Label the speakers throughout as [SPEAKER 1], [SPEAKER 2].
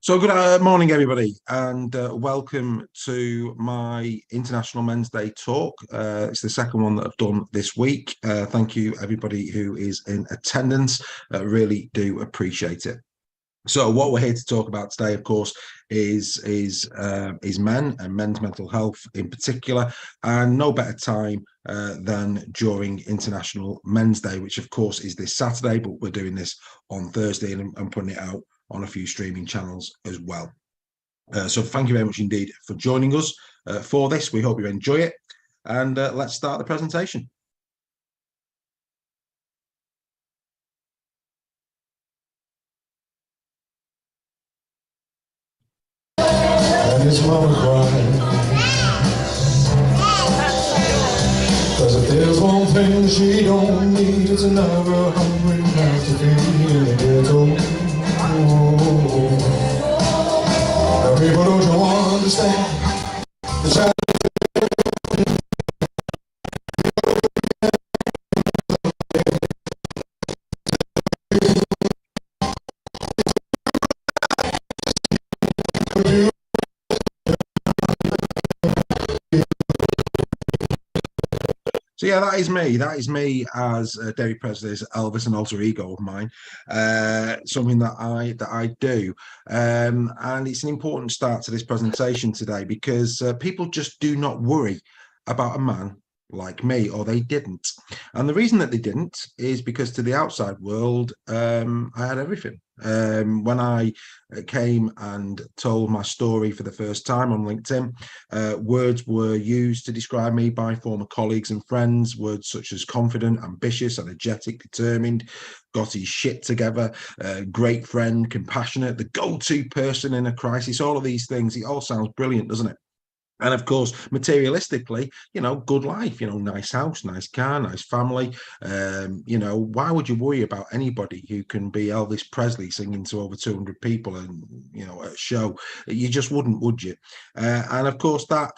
[SPEAKER 1] So good morning, everybody, and welcome to my International Men's Day talk. It's the second one that I've done this week. Thank you, everybody who is in attendance. Really do appreciate it. So what we're here to talk about today, of course, is men and men's mental health in particular, and no better time than during International Men's Day, which of course is this Saturday, but we're doing this on Thursday and putting it out on a few streaming channels as well. So thank you very much indeed for joining us for this. We hope you enjoy it, and let's start the presentation.
[SPEAKER 2] And his mama cried, 'cause if there's one thing she don't need, it's another hungry mouth to feed in the ghetto. Now people, don't you understand? The child
[SPEAKER 1] So yeah, that is me. That is me as Derek Presley's Elvis, an alter ego of mine. Something that I do, and it's an important start to this presentation today because people just do not worry about a man like me, or they didn't. And the reason that they didn't is because to the outside world, I had everything. When I came and told my story for the first time on LinkedIn, words were used to describe me by former colleagues and friends, words such as confident, ambitious, energetic, determined, got his shit together, great friend, compassionate, the go-to person in a crisis, all of these things. It all sounds brilliant, doesn't it? And of course, materialistically, good life, nice house, nice car, nice family. Why would you worry about anybody who can be Elvis Presley singing to over 200 people and, at a show? You just wouldn't, would you? And of course, that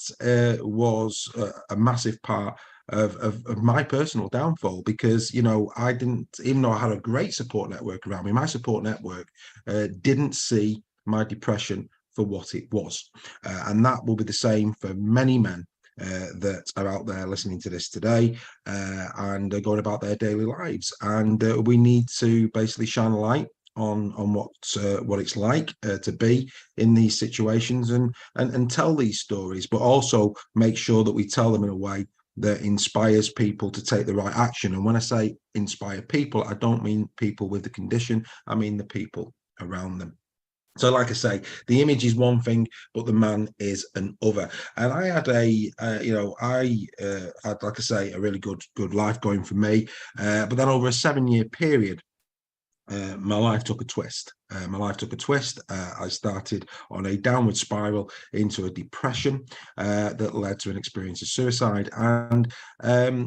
[SPEAKER 1] was a massive part of my personal downfall because, I didn't, even though I had a great support network around me, my support network didn't see my depression for what it was. And that will be the same for many men that are out there listening to this today and are going about their daily lives. And we need to basically shine a light on what it's like to be in these situations and tell these stories, but also make sure that we tell them in a way that inspires people to take the right action. And when I say inspire people, I don't mean people with the condition, I mean the people around them. So, like I say, the image is one thing, but the man is another. And I had had, like I say, a really good life going for me. But then over a 7-year period, my life took a twist. I started on a downward spiral into a depression that led to an experience of suicide. And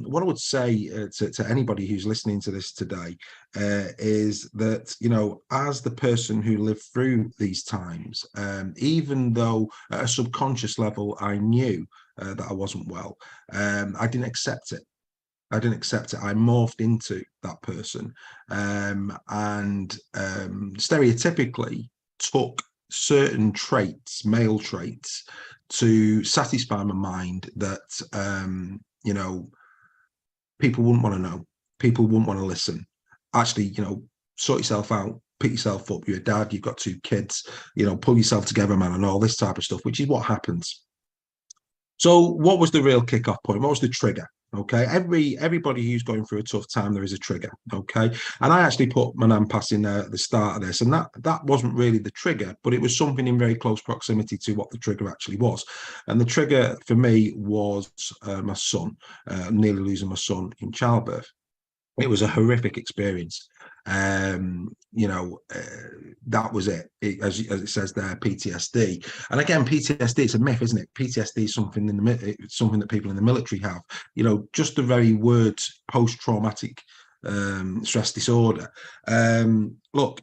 [SPEAKER 1] what I would say to anybody who's listening to this today is that, as the person who lived through these times, even though at a subconscious level I knew that I wasn't well, I didn't accept it. I morphed into that person, and stereotypically took certain traits, male traits, to satisfy my mind that people wouldn't want to know, people wouldn't want to listen. Actually, sort yourself out, pick yourself up. You're a dad, you've got 2 kids, pull yourself together, man, and all this type of stuff, which is what happens. So what was the real kickoff point? What was the trigger? Okay, everybody who's going through a tough time, there is a trigger. Okay, and I actually put my nan passing there at the start of this, and that wasn't really the trigger, but it was something in very close proximity to what the trigger actually was. And the trigger for me was my son, nearly losing my son in childbirth. It was a horrific experience. That was it. As it says there, PTSD. And again, PTSD, it's a myth, isn't it? PTSD is something something that people in the military have. Just the very word post-traumatic stress disorder. Look,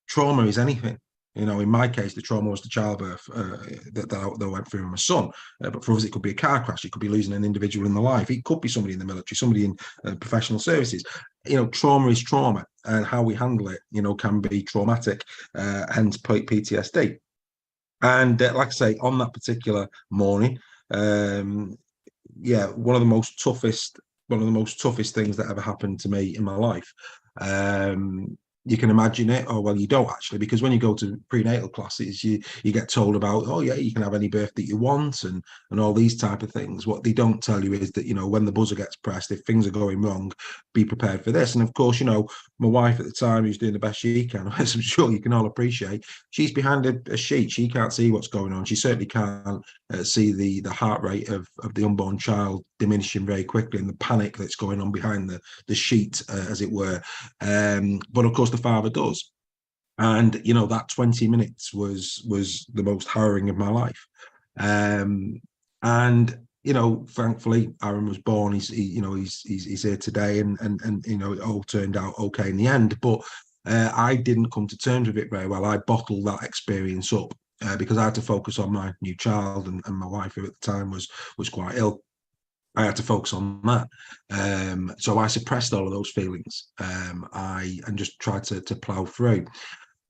[SPEAKER 1] trauma is anything. In my case, the trauma was the childbirth that I went through with my son. But for us, it could be a car crash. It could be losing an individual in the life. It could be somebody in the military, somebody in professional services. Trauma is trauma, and how we handle it, can be traumatic, hence PTSD. And like I say, on that particular morning, um, yeah, one of the most toughest things that ever happened to me in my life. Um, you can imagine it. Oh well, you don't actually, because when you go to prenatal classes, you get told about, oh yeah, you can have any birth that you want, and all these type of things. What they don't tell you is that, when the buzzer gets pressed, if things are going wrong, be prepared for this. And of course, my wife at the time, who's doing the best she can, as I'm sure you can all appreciate, she's behind a sheet. She can't see what's going on. She certainly can't see the heart rate of the unborn child diminishing very quickly, and the panic that's going on behind the sheet, as it were. But of course, the father does. And that 20 minutes was the most harrowing of my life. And thankfully, Aaron was born. He's here today, and it all turned out okay in the end. But I didn't come to terms with it very well. I bottled that experience up because I had to focus on my new child, and my wife, who at the time was quite ill. I had to focus on that. So I suppressed all of those feelings. And just tried to plow through.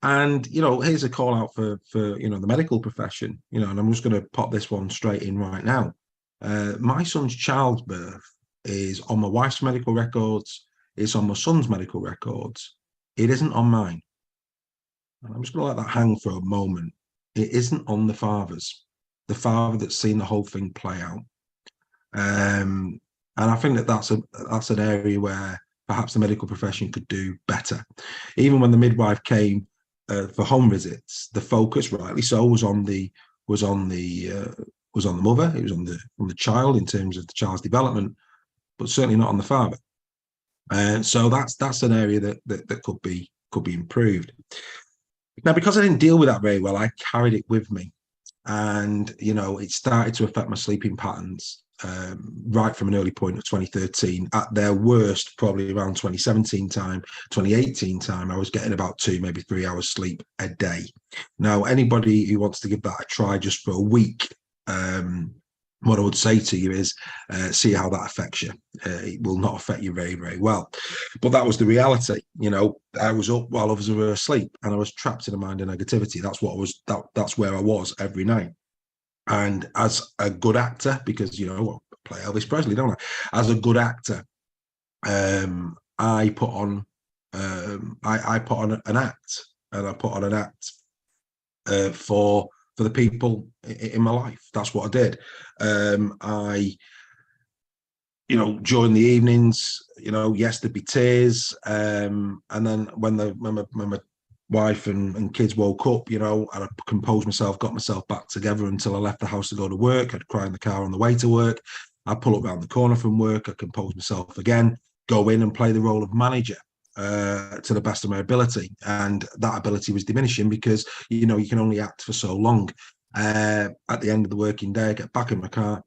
[SPEAKER 1] And here's a call out for the medical profession. And I'm just going to pop this one straight in right now. My son's childbirth is on my wife's medical records. It's on my son's medical records. It isn't on mine. And I'm just going to let that hang for a moment. It isn't on the father's. The father that's seen the whole thing play out. And I think that's an area where perhaps the medical profession could do better. Even when the midwife came for home visits, the focus, rightly so, was on the mother. It was on the child in terms of the child's development, but certainly not on the father. And so that's an area that could be improved. Now, because I didn't deal with that very well, I carried it with me, and it started to affect my sleeping patterns. Right from an early point of 2013. At their worst, probably around 2017 time, 2018 time, I was getting about 2, maybe 3 hours sleep a day. Now, anybody who wants to give that a try just for a week, what I would say to you is see how that affects you. It will not affect you very, very well. But that was the reality. I was up while others were asleep, and I was trapped in a mind of negativity. That's where I was every night. And as a good actor, because I play Elvis Presley, don't I? As a good actor, I put on an act, and I put on an act for the people in my life. That's what I did. During the evenings, yes, there'd be tears, and then when my wife and kids woke up, I'd composed myself, got myself back together until I left the house to go to work. I'd cry in the car on the way to work. I'd pull up around the corner from work. I'd compose myself again, go in and play the role of manager to the best of my ability. And that ability was diminishing because, you can only act for so long. At the end of the working day, I get back in my car,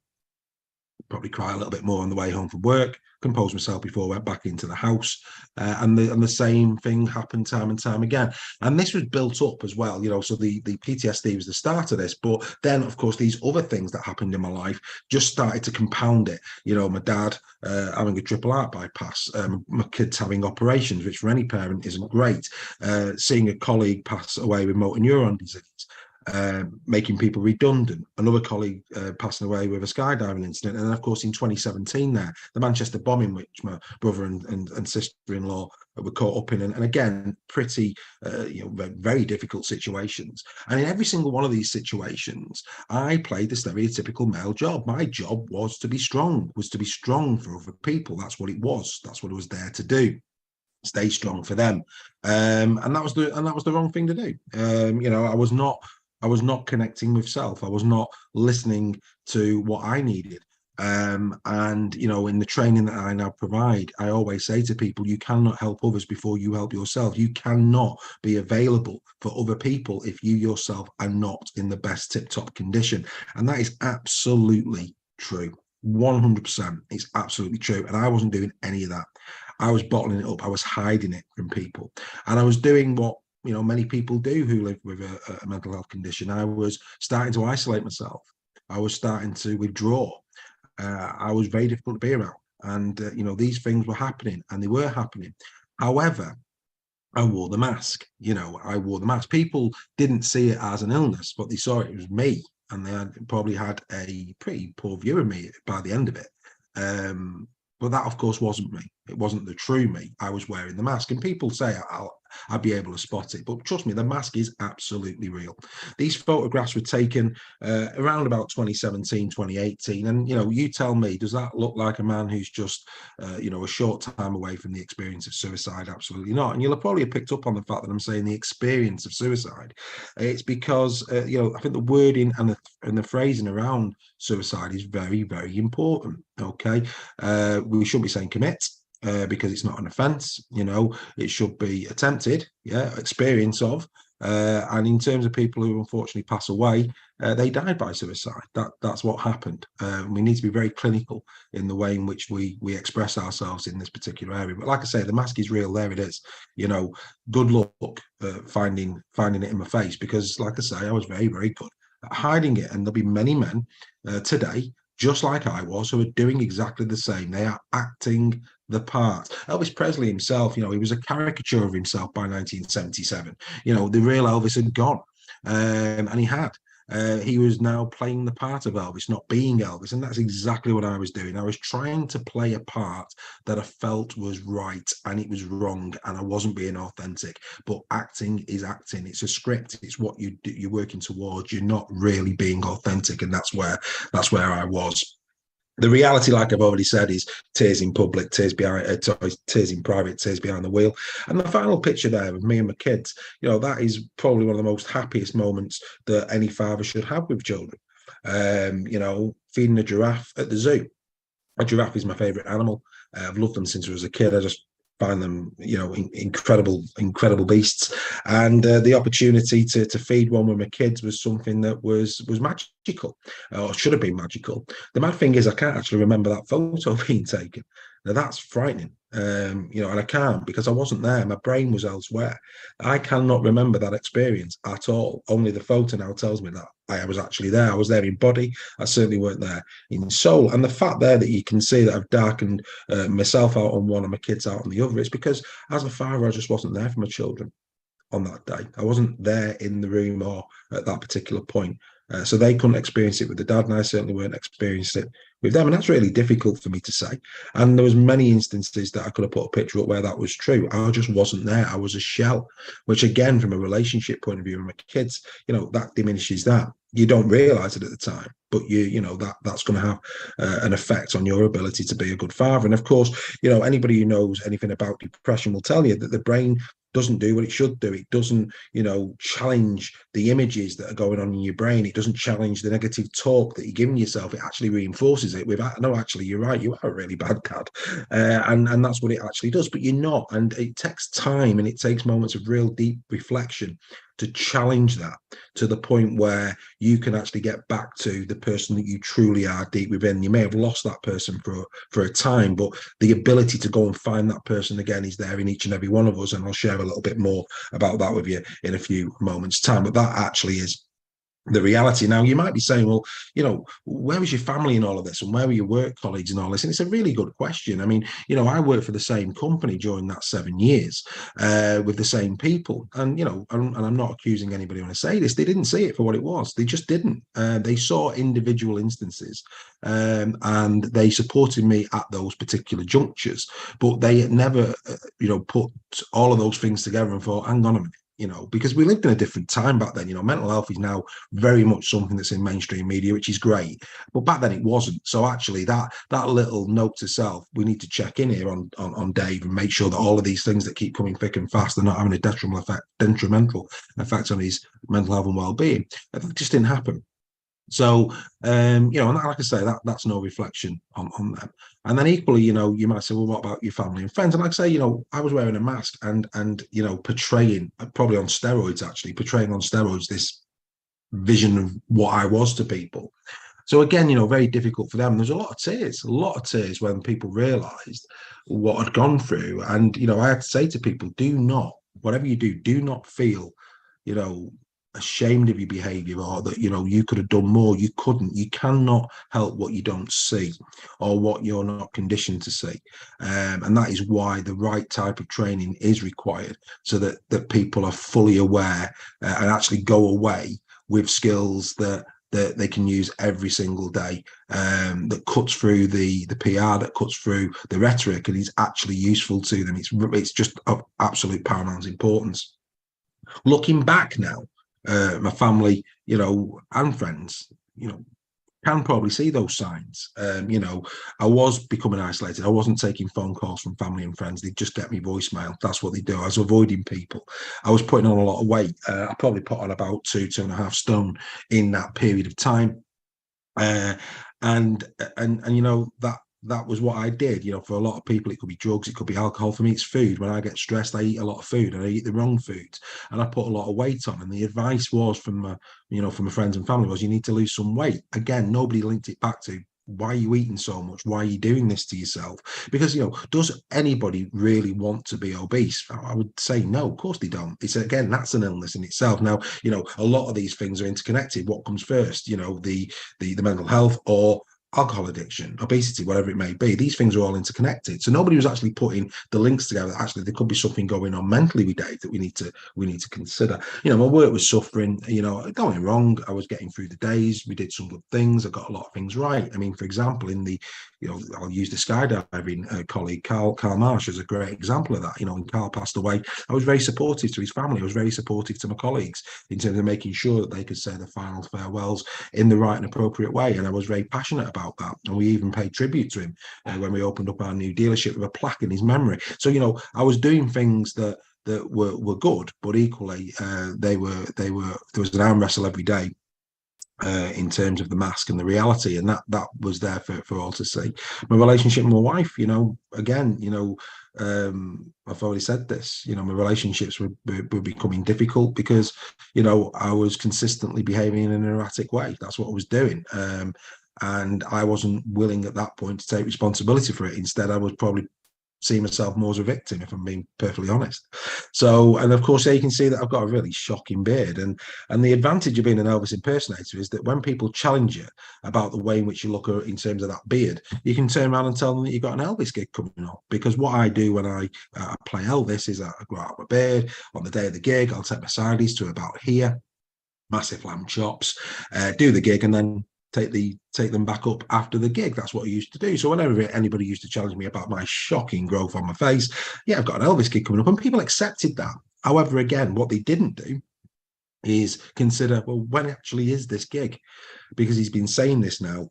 [SPEAKER 1] probably cry a little bit more on the way home from work, compose myself before I went back into the house. And the same thing happened time and time again. And this was built up as well, so the PTSD was the start of this. But then, of course, these other things that happened in my life just started to compound it. My dad having a triple heart bypass, my kids having operations, which for any parent isn't great. Seeing a colleague pass away with motor neuron disease. Making people redundant. Another colleague passing away with a skydiving incident, and then, of course, in 2017, the Manchester bombing, which my brother and sister-in-law were caught up in, and again, pretty, very difficult situations. And in every single one of these situations, I played the stereotypical male job. My job was to be strong for other people. That's what it was. That's what I was there to do. Stay strong for them, and that was the wrong thing to do. I was not connecting with self. I was not listening to what I needed. And, in the training that I now provide, I always say to people, you cannot help others before you help yourself. You cannot be available for other people if you yourself are not in the best tip-top condition. And that is absolutely true. 100%. It's absolutely true. And I wasn't doing any of that. I was bottling it up. I was hiding it from people. And I was doing what many people do who live with a mental health condition. I was starting to isolate myself. I was starting to withdraw. I was very difficult to be around. And, these things were happening, and they were happening. However, I wore the mask. I wore the mask. People didn't see it as an illness, but they saw it was me, and they probably had a pretty poor view of me by the end of it. But that, of course, wasn't me. It wasn't the true me. I was wearing the mask, and people say I'll be able to spot it, but trust me, the mask is absolutely real. These photographs were taken around about 2017, 2018, and you tell me, does that look like a man who's just a short time away from the experience of suicide? Absolutely not. And you'll have probably picked up on the fact that I'm saying the experience of suicide. It's because I think the wording and the phrasing around suicide is very, very important. Okay, we shouldn't be saying commit. Because it's not an offence, it should be attempted, experience of. And in terms of people who unfortunately pass away, they died by suicide. That's what happened. We need to be very clinical in the way in which we express ourselves in this particular area. But like I say, the mask is real. There it is. Good luck finding it in my face, because, like I say, I was very, very good at hiding it. And there'll be many men today, just like I was, who are doing exactly the same. They are acting the part. Elvis Presley himself, he was a caricature of himself by 1977. The real Elvis had gone, and he had. He was now playing the part of Elvis, not being Elvis. And that's exactly what I was doing. I was trying to play a part that I felt was right, and it was wrong, and I wasn't being authentic. But acting is acting. It's a script. It's what you're working towards. You're not really being authentic, and that's where I was. The reality, like I've already said, is tears in public, tears tears in private, tears behind the wheel. And the final picture there of me and my kids, that is probably one of the most happiest moments that any father should have with children. Feeding a giraffe at the zoo. A giraffe is my favorite animal. I've loved them since I was a kid. I just find them, incredible beasts. And the opportunity to feed one with my kids was something that was magical, or should have been magical. The mad thing is, I can't actually remember that photo being taken. Now that's frightening, and I can't, because I wasn't there. My brain was elsewhere. I cannot remember that experience at all. Only the photo now tells me that I was actually there. I was there in body. I certainly weren't there in soul. And the fact there that you can see that I've darkened myself out on one and my kids out on the other, it's because as a father, I just wasn't there for my children on that day. I wasn't there in the room or at that particular point. So they couldn't experience it with the dad, and I certainly weren't experiencing it with them. And that's really difficult for me to say. And there was many instances that I could have put a picture up where that was true. I just wasn't there. I was a shell, which again, from a relationship point of view with my kids, that diminishes that. You don't realize it at the time, but that's going to have an effect on your ability to be a good father. And of course, anybody who knows anything about depression will tell you that the brain doesn't do what it should do. It doesn't, challenge the images that are going on in your brain. It doesn't challenge the negative talk that you're giving yourself. It actually reinforces it with, no, actually, you're right. You are a really bad dad. And that's what it actually does, but you're not. And it takes time, and it takes moments of real deep reflection to challenge that to the point where you can actually get back to the person that you truly are deep within. You may have lost that person for a time, but the ability to go and find that person again is there in each and every one of us. And I'll share a little bit more about that with you in a few moments' time. But that actually is the reality. Now, you might be saying, well, where was your family in all of this, and where were your work colleagues in all this? And it's a really good question. I mean, I worked for the same company during that 7 years with the same people, and I'm not accusing anybody when I say this. They didn't see it for what it was. They just didn't. They saw individual instances, and they supported me at those particular junctures, but they never, put all of those things together and thought, hang on a minute. Because we lived in a different time back then. Mental health is now very much something that's in mainstream media, which is great. But back then it wasn't. So actually that little note to self, we need to check in here on Dave and make sure that all of these things that keep coming thick and fast are not having a detrimental effect on his mental health and well-being. It just didn't happen. So, and like I say, that's no reflection on them. And then equally, you might say, well, what about your family and friends? And like I say, I was wearing a mask and portraying, probably on steroids, actually, portraying on steroids this vision of what I was to people. So again, very difficult for them. There's a lot of tears when people realized what I'd gone through. And, I had to say to people, whatever you do not feel, ashamed of your behavior, or that you could have done more. You couldn't. You cannot help what you don't see, or what you're not conditioned to see, and that is why the right type of training is required, so that people are fully aware, and actually go away with skills that they can use every single day, that cuts through the PR, that cuts through the rhetoric, and is actually useful to them. It's just of absolute paramount importance. Looking back now, my family, and friends, can probably see those signs. I was becoming isolated. I wasn't taking phone calls from family and friends. They'd just get me voicemail. That's what they do. I was avoiding people. I was putting on a lot of weight. I probably put on about 2.5 stone in that period of time. And that was what I did. For a lot of people, it could be drugs, it could be alcohol. For me, it's food. When I get stressed, I eat a lot of food, and I eat the wrong foods, and I put a lot of weight on. And the advice was from my friends and family was, you need to lose some weight. Again, nobody linked it back to, why are you eating so much? Why are you doing this to yourself? Because, does anybody really want to be obese? I would say no, of course they don't. It's, again, that's an illness in itself. Now, a lot of these things are interconnected. What comes first? The mental health, or alcohol addiction, obesity, whatever it may be. These things are all interconnected. So nobody was actually putting the links together. Actually, there could be something going on mentally with Dave that we need to consider. My work was suffering. Going wrong. I was getting through the days. We did some good things. I got a lot of things right. I mean, for example, in the I'll use the skydiving colleague Carl Marsh as a great example of that. When Carl passed away, I was very supportive to his family. I was very supportive to my colleagues in terms of making sure that they could say the final farewells in the right and appropriate way. And I was very passionate about that. And we even paid tribute to him when we opened up our new dealership with a plaque in his memory. So I was doing things that were good, but equally there was an arm wrestle every day. In terms of the mask and the reality, and that was there for all to see. My relationship with my wife, again, I've already said this, my relationships were becoming difficult because, I was consistently behaving in an erratic way. That's what I was doing. And I wasn't willing at that point to take responsibility for it. Instead, I was probably see myself more as a victim, if I'm being perfectly honest. So, and of course, there you can see that I've got a really shocking beard. And the advantage of being an Elvis impersonator is that when people challenge you about the way in which you look in terms of that beard, you can turn around and tell them that you've got an Elvis gig coming up. Because what I do when I play Elvis is I grow out my beard. On the day of the gig, I'll take my sideys to about here, massive lamb chops, do the gig, and then take them back up after the gig. That's what I used to do. So whenever anybody used to challenge me about my shocking growth on my face, yeah, I've got an Elvis gig coming up, and people accepted that. However, again, what they didn't do is consider, well, when actually is this gig? Because he's been saying this now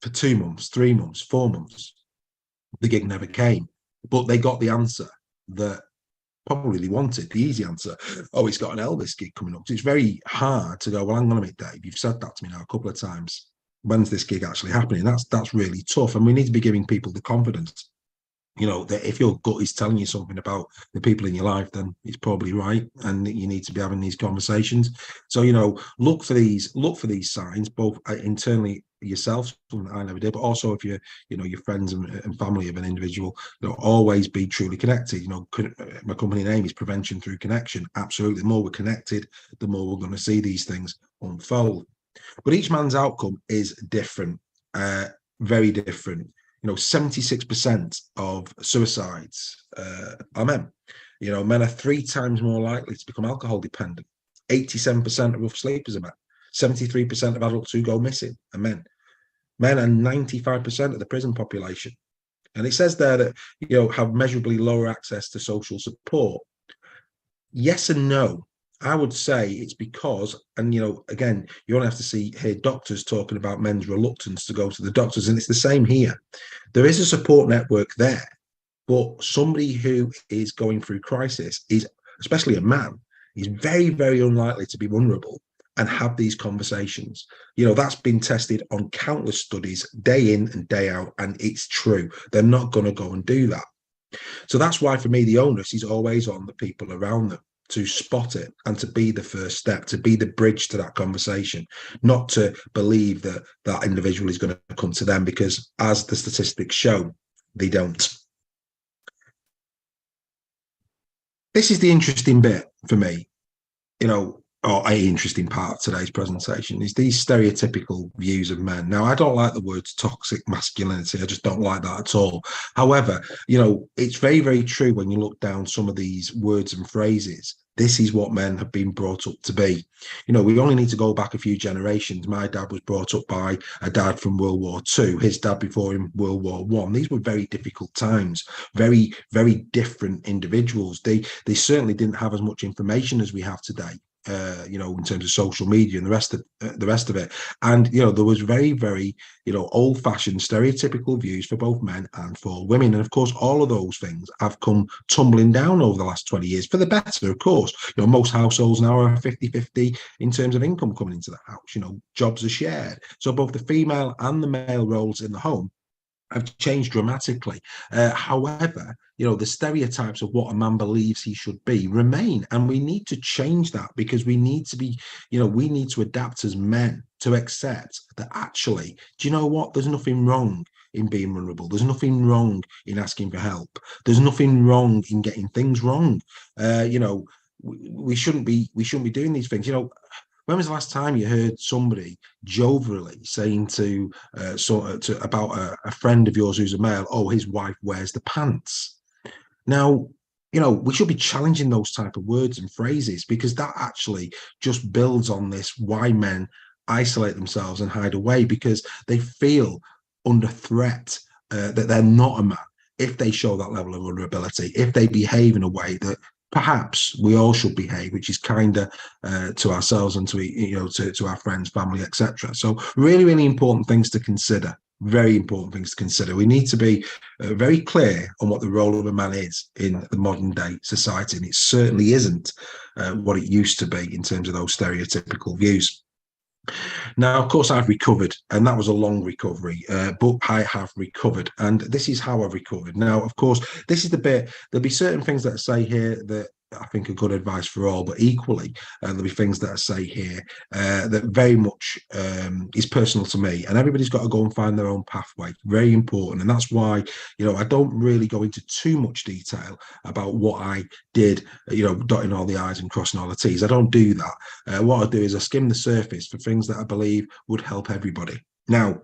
[SPEAKER 1] for 2 months, 3 months, 4 months. The gig never came, but they got the answer that probably they wanted, the easy answer. Oh, he's got an Elvis gig coming up. So it's very hard to go, well, hang on a minute, Dave, you've said that to me now a couple of times. When's this gig actually happening? That's really tough. And we need to be giving people the confidence, that if your gut is telling you something about the people in your life, then it's probably right, and you need to be having these conversations. So, look for these signs, both internally yourself, something I never did, but also if you're, your friends and family of an individual, always be truly connected. My company name is Prevention Through Connection. Absolutely. The more we're connected, the more we're going to see these things unfold. But each man's outcome is different, very different. 76% of suicides are men. Men are 3 times more likely to become alcohol dependent. 87% of rough sleepers are men. 73% of adults who go missing are men. Men are 95% of the prison population. And it says there that, have measurably lower access to social support. Yes and no. I would say it's because, and again, you only have to hear doctors talking about men's reluctance to go to the doctors, and it's the same here. There is a support network there, but somebody who is going through crisis is, especially a man, is very, very unlikely to be vulnerable and have these conversations. That's been tested on countless studies, day in and day out, and it's true. They're not going to go and do that. So that's why, for me, the onus is always on the people around them to spot it and to be the first step, to be the bridge to that conversation, not to believe that that individual is going to come to them, because as the statistics show, they don't. This is the interesting bit for me. an interesting part of today's presentation is these stereotypical views of men. Now, I don't like the words toxic masculinity. I just don't like that at all. However, it's very, very true when you look down some of these words and phrases. This is what men have been brought up to be. We only need to go back a few generations. My dad was brought up by a dad from World War II. His dad before him, World War One. These were very difficult times. Very, very different individuals. They certainly didn't have as much information as we have today. In terms of social media and the rest of it, and there was very, very old-fashioned stereotypical views for both men and for women, and of course all of those things have come tumbling down over the last 20 years for the better. Of course, most households now are 50-50 in terms of income coming into the house. Jobs are shared, so both the female and the male roles in the home have changed dramatically. However, the stereotypes of what a man believes he should be remain, and we need to change that, because we need to be, we need to adapt as men to accept that actually, do you know what? There's nothing wrong in being vulnerable. There's nothing wrong in asking for help. There's nothing wrong in getting things wrong. We shouldn't be doing these things. When was the last time you heard somebody jovially saying about a friend of yours who's a male, oh, his wife wears the pants? Now, we should be challenging those type of words and phrases, because that actually just builds on this why men isolate themselves and hide away, because they feel under threat that they're not a man if they show that level of vulnerability, if they behave in a way that perhaps we all should behave, which is kinder to ourselves and to our friends, family, etc. So really, really important things to consider. Very important things to consider. We need to be very clear on what the role of a man is in the modern day society, and it certainly isn't what it used to be in terms of those stereotypical views. Now, of course, I've recovered, and that was a long recovery, but I have recovered, and this is how I've recovered. Now, of course, this is the bit, there'll be certain things that I say here that I think are good advice for all, but equally, there'll be things that I say here that very much is personal to me, and everybody's got to go and find their own pathway. Very important, and that's why, I don't really go into too much detail about what I did, dotting all the I's and crossing all the T's. I don't do that. What I do is I skim the surface for things that I believe would help everybody. Now,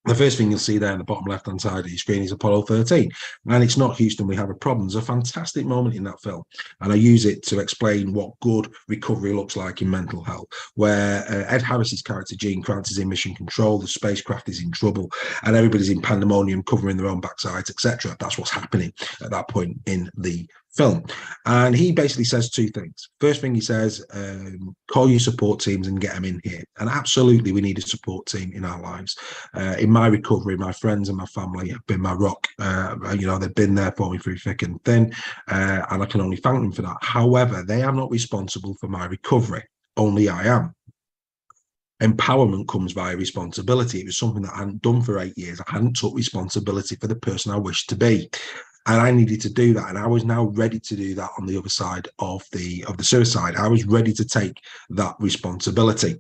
[SPEAKER 1] the first thing you'll see there in the bottom left-hand side of your screen is Apollo 13. And it's not Houston, we have a problem. There's a fantastic moment in that film, and I use it to explain what good recovery looks like in mental health, where Ed Harris's character, Gene Kranz, is in mission control, the spacecraft is in trouble, and everybody's in pandemonium, covering their own backsides, etc. That's what's happening at that point in the film. And he basically says two things. First thing he says, call your support teams and get them in here. And absolutely, we need a support team in our lives. In my recovery, my friends and my family have been my rock. They've been there for me through thick and thin, and I can only thank them for that. However, they are not responsible for my recovery. Only I am. Empowerment comes via responsibility. It was something that I hadn't done for 8 years. I hadn't took responsibility for the person I wished to be. And I needed to do that, and I was now ready to do that on the other side of the suicide. I was ready to take that responsibility.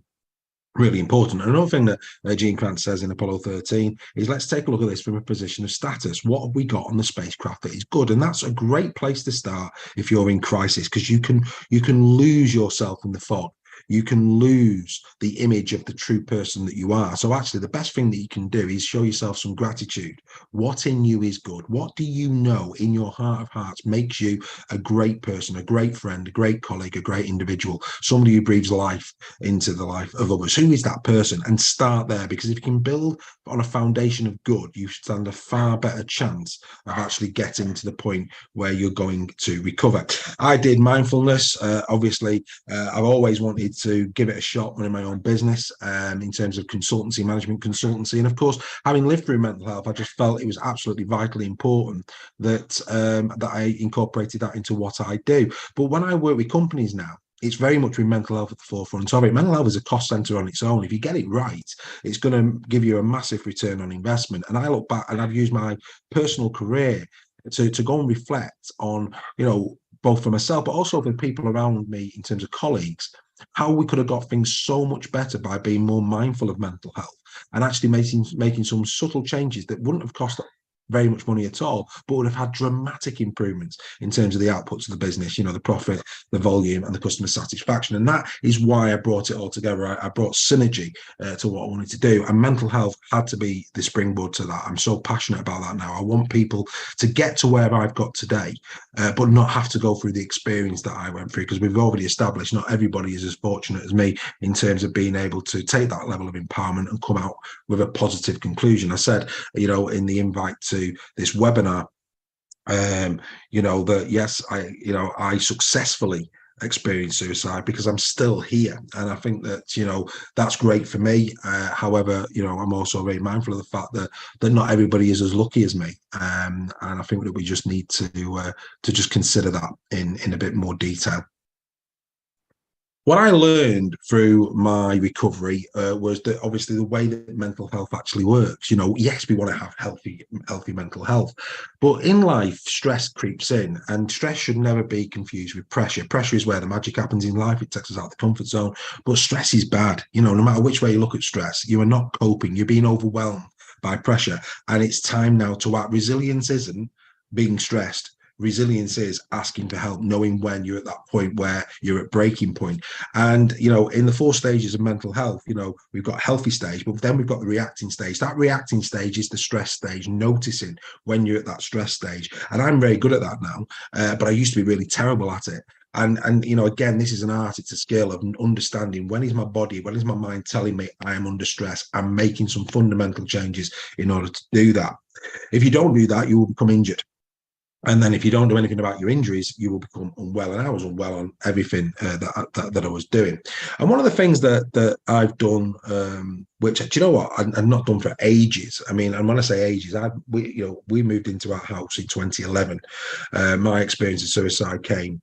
[SPEAKER 1] Really important. And another thing that Gene Kranz says in Apollo 13 is, let's take a look at this from a position of status. What have we got on the spacecraft that is good? And that's a great place to start if you're in crisis, because you can lose yourself in the fog. You can lose the image of the true person that you are. So actually, the best thing that you can do is show yourself some gratitude. What in you is good? What do you know in your heart of hearts makes you a great person, a great friend, a great colleague, a great individual, somebody who breathes life into the life of others? Who is that person? And start there, because if you can build on a foundation of good, you stand a far better chance of actually getting to the point where you're going to recover. I did mindfulness. Obviously, I've always wanted to give it a shot running my own business in terms of consultancy, management consultancy. And of course, having lived through mental health, I just felt it was absolutely vitally important that that I incorporated that into what I do. But when I work with companies now, it's very much with mental health at the forefront of it. Mental health is a cost center on its own. If you get it right, it's going to give you a massive return on investment. And I look back, and I've used my personal career to go and reflect on, both for myself, but also for the people around me in terms of colleagues, how we could have got things so much better by being more mindful of mental health and actually making some subtle changes that wouldn't have cost very much money at all, but would have had dramatic improvements in terms of the outputs of the business, the profit, the volume, and the customer satisfaction. And that is why I brought it all together. I brought synergy to what I wanted to do, and mental health had to be the springboard to that. I'm so passionate about that now. I want people to get to where I've got today, but not have to go through the experience that I went through, because we've already established not everybody is as fortunate as me in terms of being able to take that level of empowerment and come out with a positive conclusion. I said, in the invite to this webinar, that yes, I successfully experienced suicide because I'm still here, and I think that that's great for me. However, I'm also very mindful of the fact that not everybody is as lucky as me, and I think that we just need to just consider that in a bit more detail. What I learned through my recovery was that obviously the way that mental health actually works, yes, we want to have healthy mental health, but in life, stress creeps in, and stress should never be confused with pressure. Pressure is where the magic happens in life. It takes us out of the comfort zone, but stress is bad. No matter which way you look at stress, you are not coping. You're being overwhelmed by pressure, and it's time now to act. Resilience isn't being stressed. Resilience is asking for help, knowing when you're at that point where you're at breaking point. And in the 4 stages of mental health, we've got healthy stage, but then we've got the reacting stage. That reacting stage is the stress stage, noticing when you're at that stress stage. And I'm very good at that now, but I used to be really terrible at it. And again, this is an art, it's a skill of understanding when is my body, when is my mind telling me I am under stress. I'm making some fundamental changes in order to do that. If you don't do that, you will become injured. And then if you don't do anything about your injuries, you will become unwell. And I was unwell on everything that I was doing. And one of the things that I've done, which, do you know what, I've not done for ages. I mean, and when I say ages, we moved into our house in 2011. My experience of suicide came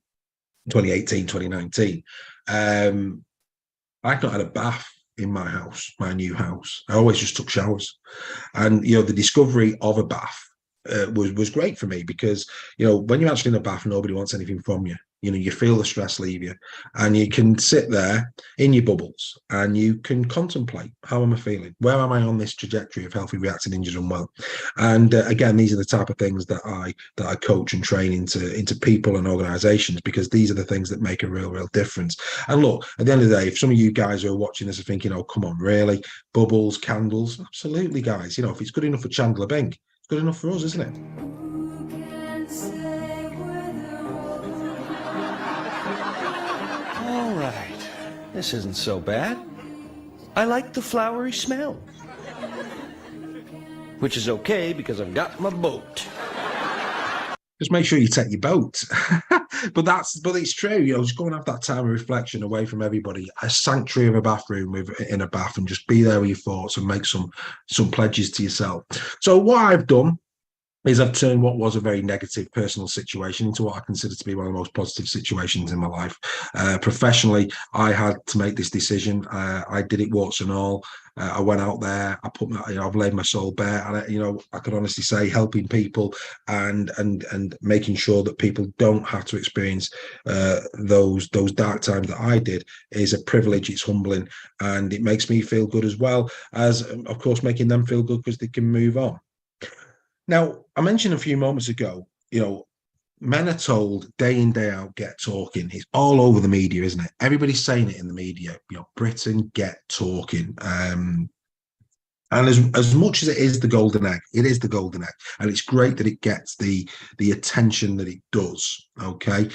[SPEAKER 1] 2018, 2019. I've not had a bath in my house, my new house. I always just took showers. And, the discovery of a bath was great for me, because when you're actually in a bath, nobody wants anything from you. You feel the stress leave you, and you can sit there in your bubbles and you can contemplate, how am I feeling, where am I on this trajectory of healthy, reacting, injured, and well. And again, these are the type of things that I coach and train into people and organizations, because these are the things that make a real difference. And look, at the end of the day, if some of you guys who are watching this are thinking, oh, come on, really, bubbles, candles, absolutely, guys, if it's good enough for Chandler Bing, good enough for us, isn't it?
[SPEAKER 3] All right, this isn't so bad. I like the flowery smell, which is okay because I've got my boat.
[SPEAKER 1] Just make sure you take your boat. but it's true, just go and have that time of reflection away from everybody, a sanctuary of a bathroom in a bath, and just be there with your thoughts and make some pledges to yourself. So what I've done is I've turned what was a very negative personal situation into what I consider to be one of the most positive situations in my life. Professionally, I had to make this decision. I did it warts and all. I went out there. I put I've laid my soul bare, and I can honestly say, helping people and making sure that people don't have to experience those dark times that I did is a privilege. It's humbling, and it makes me feel good, as well as, of course, making them feel good because they can move on. Now, I mentioned a few moments ago, men are told day in, day out, get talking. It's all over the media, isn't it? Everybody's saying it in the media, Britain, get talking. And as much as it is the golden egg, it is the golden egg. And it's great that it gets the attention that it does, okay?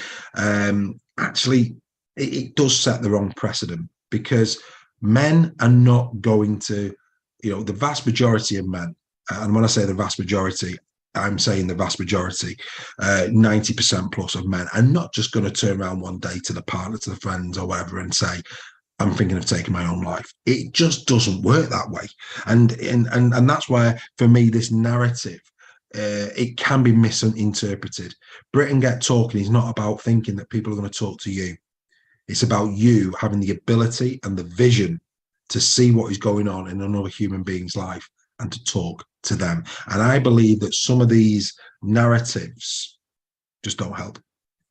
[SPEAKER 1] Actually, it does set the wrong precedent, because men are not going to, the vast majority of men, and when I say the vast majority, I'm saying the vast majority, 90% plus of men are not just going to turn around one day to the partner, to the friends or whatever, and say, I'm thinking of taking my own life. It just doesn't work that way. And that's where, for me, this narrative, it can be misinterpreted. Britain Get Talking is not about thinking that people are going to talk to you. It's about you having the ability and the vision to see what is going on in another human being's life and to talk to them. And I believe that some of these narratives just don't help.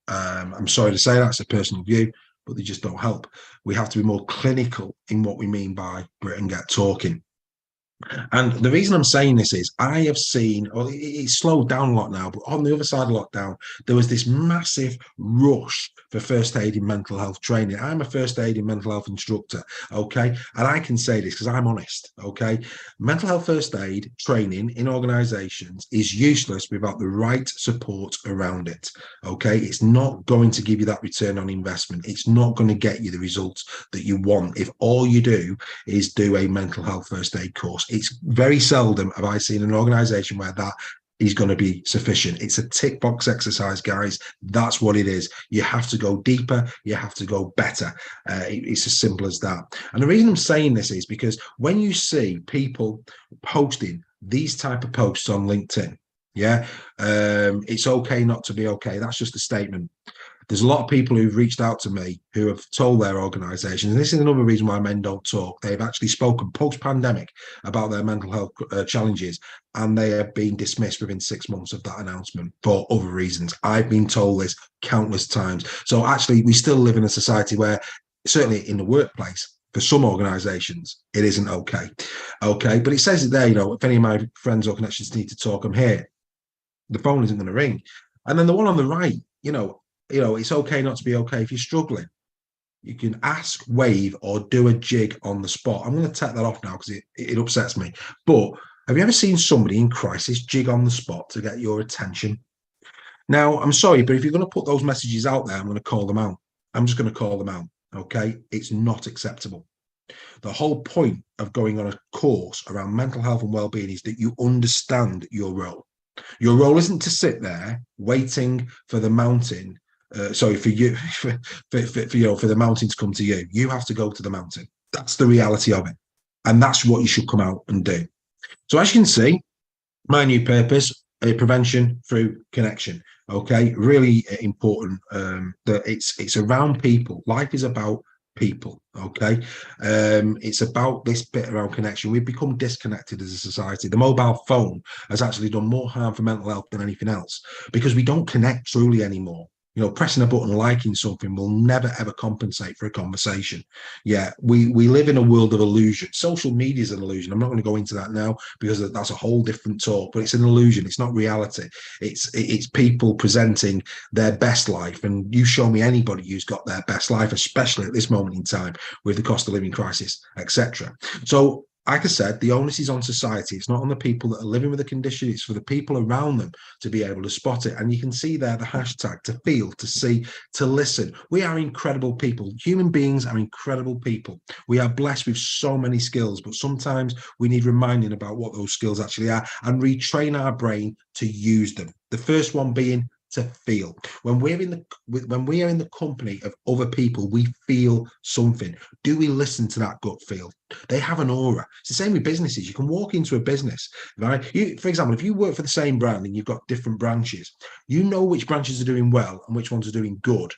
[SPEAKER 1] I'm sorry to say that's a personal view, but they just don't help. We have to be more clinical in what we mean by Britain Get Talking. And the reason I'm saying this is I have seen, or it's slowed down a lot now, but on the other side of lockdown, there was this massive rush for first aid in mental health training. I'm a first aid in mental health instructor, okay? And I can say this because I'm honest, okay? Mental health first aid training in organizations is useless without the right support around it, okay? It's not going to give you that return on investment. It's not going to get you the results that you want if all you do is do a mental health first aid course. It's very seldom have I seen an organization where that is going to be sufficient. It's a tick box exercise, guys. That's what it is. You have to go deeper. You have to go better. It's as simple as that. And the reason I'm saying this is because when you see people posting these type of posts on LinkedIn, yeah, it's okay not to be okay. That's just a statement. There's a lot of people who've reached out to me who have told their organizations, and this is another reason why men don't talk. They've actually spoken post-pandemic about their mental health challenges, and they have been dismissed within 6 months of that announcement for other reasons. I've been told this countless times. So actually, we still live in a society where, certainly in the workplace, for some organizations, it isn't okay. Okay, but it says it there, if any of my friends or connections need to talk, I'm here. The phone isn't going to ring. And then the one on the right, it's okay not to be okay if you're struggling. You can ask, wave, or do a jig on the spot. I'm going to take that off now because it upsets me. But have you ever seen somebody in crisis jig on the spot to get your attention? Now, I'm sorry, but if you're going to put those messages out there, I'm going to call them out. I'm just going to call them out. Okay. It's not acceptable. The whole point of going on a course around mental health and well-being is that you understand your role. Your role isn't to sit there waiting for the mountain. For you, for the mountain to come to you. You have to go to the mountain. That's the reality of it, and that's what you should come out and do. So as you can see, my new purpose: prevention through connection. Okay, really important. That it's around people. Life is about people. Okay, it's about this bit around connection. We've become disconnected as a society. The mobile phone has actually done more harm for mental health than anything else because we don't connect truly anymore. Pressing a button, liking something will never ever compensate for a conversation. Yeah, we live in a world of illusion. Social media is an illusion. I'm not going to go into that now because that's a whole different talk, but it's an illusion. It's not reality. It's people presenting their best life, and you show me anybody who's got their best life, especially at this moment in time with the cost of living crisis, etc. So like I said, the onus is on society. It's not on the people that are living with the condition. It's for the people around them to be able to spot it. And you can see there the hashtag: to feel, to see, to listen. We are incredible people. Human beings are incredible people. We are blessed with so many skills, but sometimes we need reminding about what those skills actually are and retrain our brain to use them. The first one being to feel. When we are in the company of other people, we feel something. Do we listen to that gut feel? They have an aura. It's the same with businesses. You can walk into a business, right? For example, if you work for the same brand and you've got different branches, you know which branches are doing well and which ones are doing good.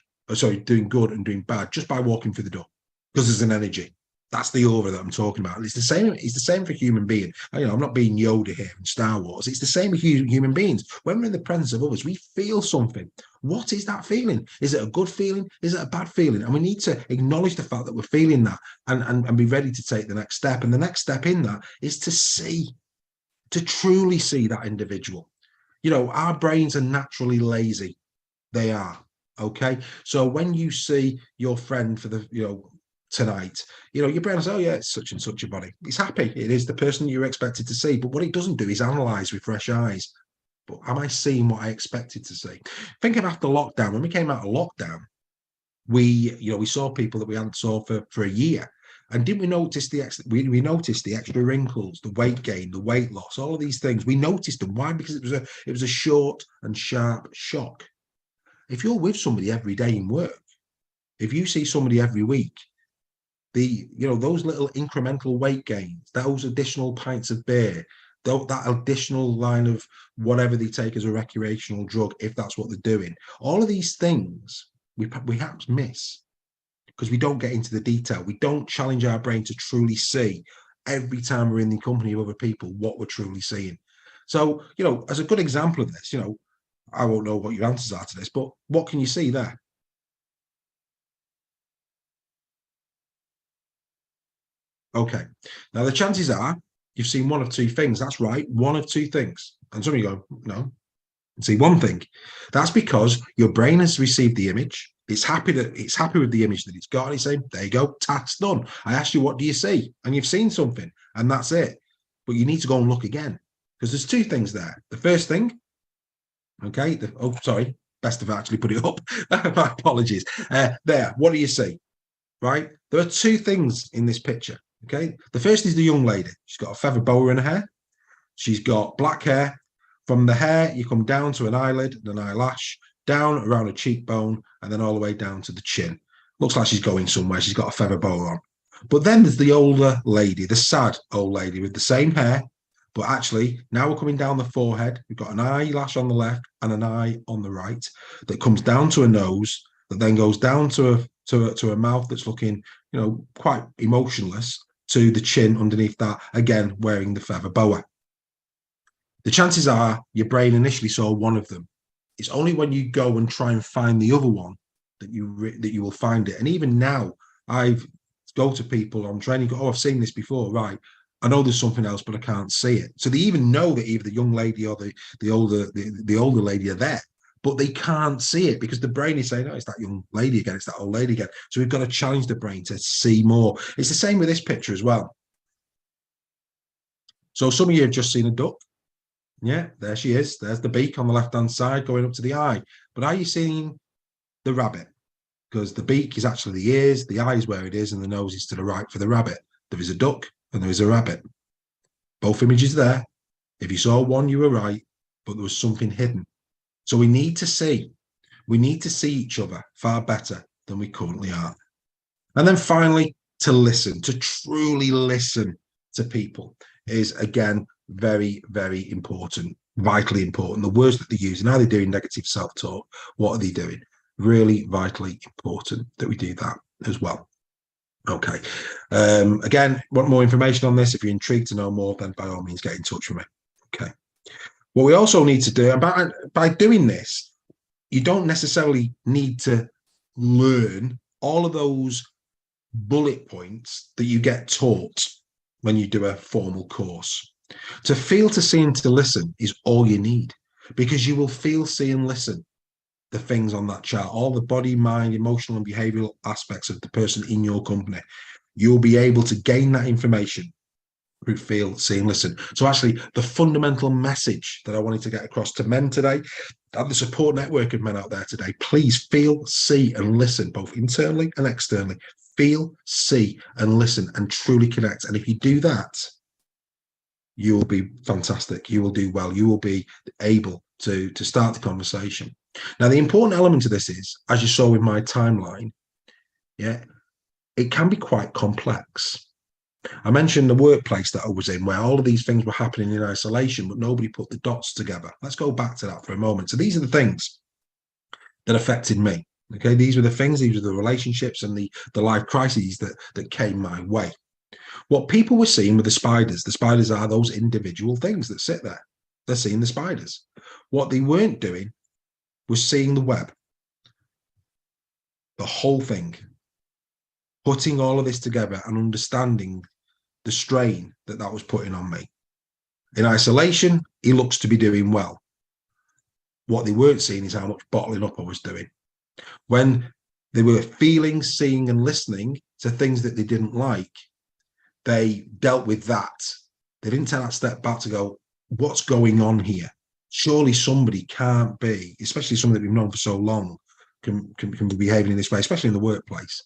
[SPEAKER 1] Doing good and doing bad just by walking through the door, because there's an energy. That's the aura that I'm talking about. It's the same. It's the same for human being. I'm not being Yoda here in Star Wars. It's the same with human beings. When we're in the presence of others, we feel something. What is that feeling? Is it a good feeling? Is it a bad feeling? And we need to acknowledge the fact that we're feeling that and be ready to take the next step. And the next step in that is to truly see that individual. Our brains are naturally lazy. They are. Okay. So when you see your friend for tonight, your brain says, oh yeah, it's such and such a body. It's happy. It is the person you're expected to see. But what it doesn't do is analyze with fresh eyes. But am I seeing what I expected to see? Think of after lockdown. When we came out of lockdown, we saw people that we hadn't saw for a year. And didn't we notice we noticed the extra wrinkles, the weight gain, the weight loss, all of these things? We noticed them. Why? Because it was a short and sharp shock. If you're with somebody every day in work, if you see somebody every week, those little incremental weight gains, those additional pints of beer, that additional line of whatever they take as a recreational drug, if that's what they're doing, all of these things we perhaps miss because we don't get into the detail. We don't challenge our brain to truly see every time we're in the company of other people what we're truly seeing. So, as a good example of this, I won't know what your answers are to this, but what can you see there? Okay. Now, the chances are you've seen one of two things. That's right, one of two things. And some of you go, no, see one thing. That's because your brain has received the image. It's happy with the image that it's got. And it's saying, there you go, task done. I asked you, what do you see? And you've seen something, and that's it. But you need to go and look again, because there's two things there. The first thing, okay, sorry, best have actually put it up. My apologies. There, what do you see? Right? There are two things in this picture. Okay. The first is the young lady. She's got a feather boa in her hair. She's got black hair. From the hair, you come down to an eyelid and an eyelash, down around a cheekbone, and then all the way down to the chin. Looks like she's going somewhere. She's got a feather boa on. But then there's the older lady, the sad old lady with the same hair. But actually, now we're coming down the forehead. We've got an eyelash on the left and an eye on the right that comes down to a nose, that then goes down to a mouth that's looking, quite emotionless, to the chin underneath that, again, wearing the feather boa. The chances are your brain initially saw one of them. It's only when you go and try and find the other one that you will find it. And even now, I've go to people on training, go, oh, I've seen this before, right? I know there's something else, but I can't see it. So they even know that either the young lady or the older lady are there, but they can't see it because the brain is saying, oh, it's that young lady again, it's that old lady again. So we've got to challenge the brain to see more. It's the same with this picture as well. So some of you have just seen a duck. Yeah, there she is. There's the beak on the left-hand side going up to the eye. But are you seeing the rabbit? Because the beak is actually the ears, the eye is where it is, and the nose is to the right for the rabbit. There is a duck and there is a rabbit. Both images there. If you saw one, you were right, but there was something hidden. So we need to see. We need to see each other far better than we currently are. And then finally, to listen, to truly listen to people is, again, very, very important, vitally important. The words that they're using, are they doing negative self-talk? What are they doing? Really vitally important that we do that as well. Okay. Again, want more information on this? If you're intrigued to know more, then by all means get in touch with me. Okay. What we also need to do, and by doing this, you don't necessarily need to learn all of those bullet points that you get taught when you do a formal course. To feel, to see, and to listen is all you need, because you will feel, see, and listen the things on that chart, all the body, mind, emotional, and behavioral aspects of the person in your company. You'll be able to gain that information through feel, see, and listen. So actually, the fundamental message that I wanted to get across to men today, and the support network of men out there today, please feel, see, and listen, both internally and externally. Feel, see, and listen, and truly connect. And if you do that, you will be fantastic. You will do well. You will be able to start the conversation. Now, the important element of this is, as you saw with my timeline, yeah, it can be quite complex. I mentioned the workplace that I was in, where all of these things were happening in isolation, but nobody put the dots together. Let's go back to that for a moment. So these are the things that affected me. Okay, these were the things, these were the relationships and the life crises that came my way. What people were seeing were the spiders. The spiders are those individual things that sit there. They're seeing the spiders. What they weren't doing was seeing the web, the whole thing, putting all of this together and understanding the strain that was putting on me. In isolation, he looks to be doing well. What they weren't seeing is how much bottling up I was doing. When they were feeling, seeing, and listening to things that they didn't like, they dealt with that. They didn't take that step back to go, what's going on here? Surely somebody can't be, especially somebody that we've known for so long, can be behaving in this way, especially in the workplace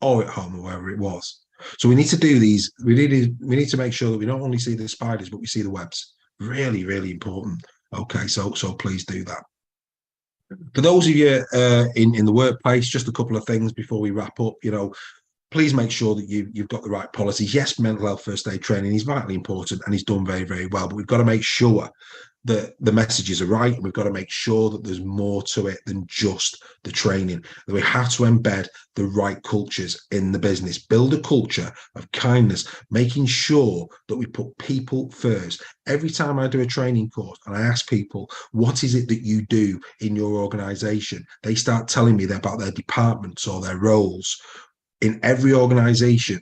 [SPEAKER 1] or at home or wherever it was. So we need to do these. We need to make sure that we not only see the spiders, but we see the webs. Really, really important. Okay, so please do that. For those of you in the workplace, just a couple of things before we wrap up. Please make sure that you've got the right policies. Yes, mental health first aid training is vitally important and he's done very, very well, but we've got to make sure that the messages are right, and we've got to make sure that there's more to it than just the training. That we have to embed the right cultures in the business, build a culture of kindness, making sure that we put people first. Every time I do a training course and I ask people, what is it that you do in your organization? They start telling me about their departments or their roles. In every organization,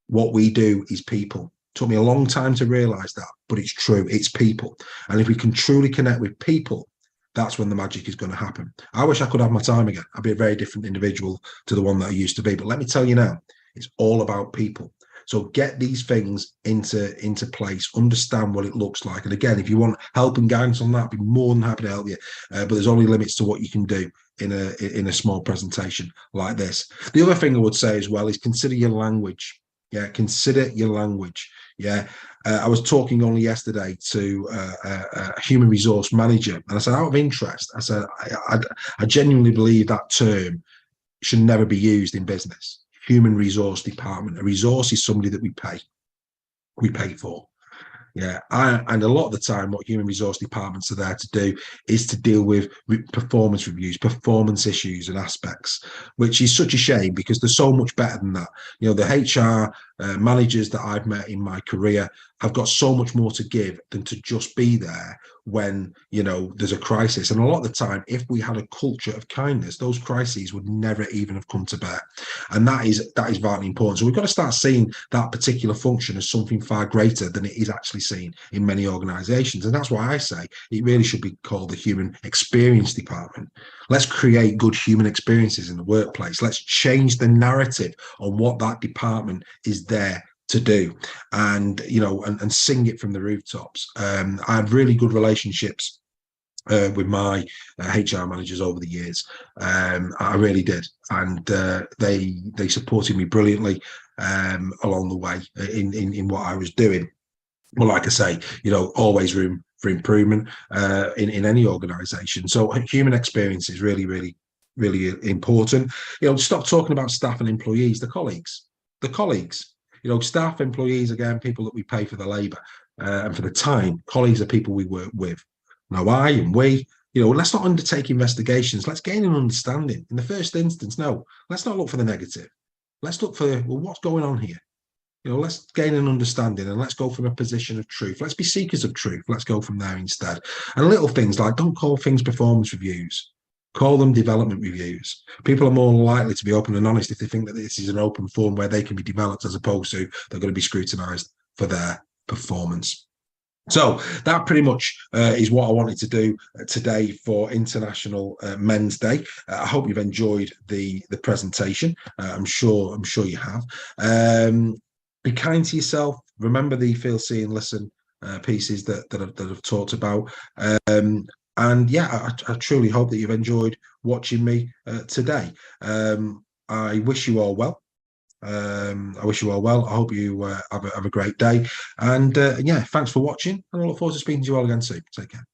[SPEAKER 1] what we do is people. Took me a long time to realize that, but it's true. It's people. And if we can truly connect with people, that's when the magic is going to happen. I wish I could have my time again. I'd be a very different individual to the one that I used to be. But let me tell you now, it's all about people. So get these things into place, understand what it looks like. And again, if you want help and guidance on that, I'd be more than happy to help you. But there's only limits to what you can do in a small presentation like this. The other thing I would say as well is consider your language. Yeah, consider your language. Yeah, I was talking only yesterday to a human resource manager, and I said, out of interest, I said, I genuinely believe that term should never be used in business. Human resource department. A resource is somebody that we pay for. Yeah, and a lot of the time, what human resource departments are there to do is to deal with performance reviews, performance issues and aspects, which is such a shame because they're so much better than that. You know, the HR managers that I've met in my career have got so much more to give than to just be there when, you know, there's a crisis. And a lot of the time, if we had a culture of kindness, those crises would never even have come to bear. And that is vitally important. So we've got to start seeing that particular function as something far greater than it is actually seen in many organizations. And that's why I say it really should be called the human experience department. Let's create good human experiences in the workplace. Let's change the narrative on what that department is there to do, and you know, and sing it from the rooftops. I had really good relationships with my HR managers over the years. I really did, and they supported me brilliantly along the way in what I was doing. Well, like I say, you know, always room for improvement in any organization. So human experience is really important. You know, stop talking about staff and employees, the colleagues. You know, staff, employees, again, people that we pay for the labor and for the time. Colleagues are people we work with. Now, I and we, you know, let's not undertake investigations. Let's gain an understanding. In the first instance, no, let's not look for the negative. Let's look for, well, what's going on here? You know, let's gain an understanding and let's go from a position of truth. Let's be seekers of truth. Let's go from there instead. And little things like, don't call things performance reviews. Call them development reviews. People are more likely to be open and honest if they think that this is an open forum where they can be developed, as opposed to they're going to be scrutinized for their performance. So that pretty much is what I wanted to do today for International Men's Day. I hope you've enjoyed the presentation. I'm sure you have. Be kind to yourself. Remember the feel, see, and listen pieces that I've talked about. And yeah, I truly hope that you've enjoyed watching me today. I wish you all well. I hope you have a great day. And yeah, thanks for watching. And I look forward to speaking to you all again soon. Take care.